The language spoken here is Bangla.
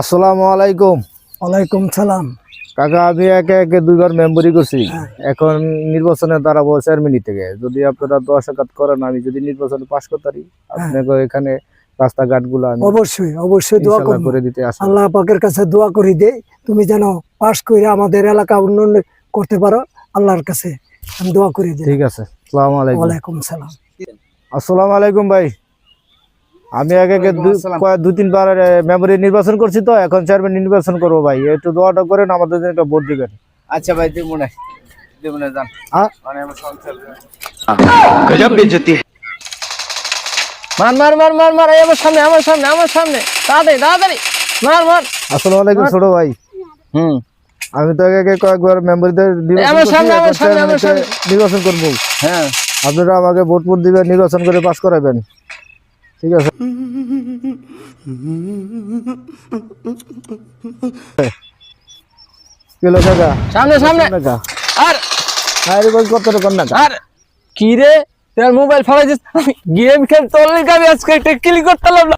আসসালামু আলাইকুম। ওয়ালাইকুম সালাম। কাকা, আমি একে একে দুইবার মেম্বরি করছি, এখন নির্বাচনে দাঁড়াবো চেয়ারম্যান থেকে। যদি আপনারা দোয়া সাক্ষাৎ করেন, আমি যদি নির্বাচনে পাশ করতে পারি, আপনাকে এখানে রাস্তাঘাট গুলো অবশ্যই অবশ্যই দোয়া করব, করে দিতে আসি। আল্লাহ পাকের কাছে দোয়া করি দে তুমি যেন পাশ করে আমাদের এলাকা উন্নয়ন করতে পারো। আল্লাহর কাছে আমি দোয়া করি দিই। ঠিক আছে, আসসালামু আলাইকুম। ওয়ালাইকুম সালাম। আসসালামু আলাইকুম ভাই। আমি আগে দুই তিনবার মেম্বরি নির্বাচন করছি, তো এখন চেয়ারম্যান নির্বাচন করবো ভাই, একটু দোয়াটা করেন, আমাদের জন্য একটা ভোট দিবেন। আচ্ছা ভাই, দিমুনে যান। মানে আমার সংসার गजब बेइज्जती है। মার মার মার মার মার, আমার সামনে আমার সামনে আমার সামনে, তাড়াতাড়ি তাড়াতাড়ি মার মার। আসসালামু আলাইকুম ছোট ভাই। আমি তো আগে কয়েকবার মেম্বারদের আমার সামনে আমার সামনে আমার সামনে নির্বাচন করবো। হ্যাঁ, আপনারা আমাকে ভোট দিবেন, নির্বাচন করে পাস করাবেন, ঠিক আছে? কিলো কাকা, সামনে সামনে। কাকা আর আরে বল কত রকম না আর কি রে, তোর মোবাইল ফালাই দিস, আমি গেম খেল তোর লিগে আমি আজকে একটা ক্লিক করতে পারলাম না।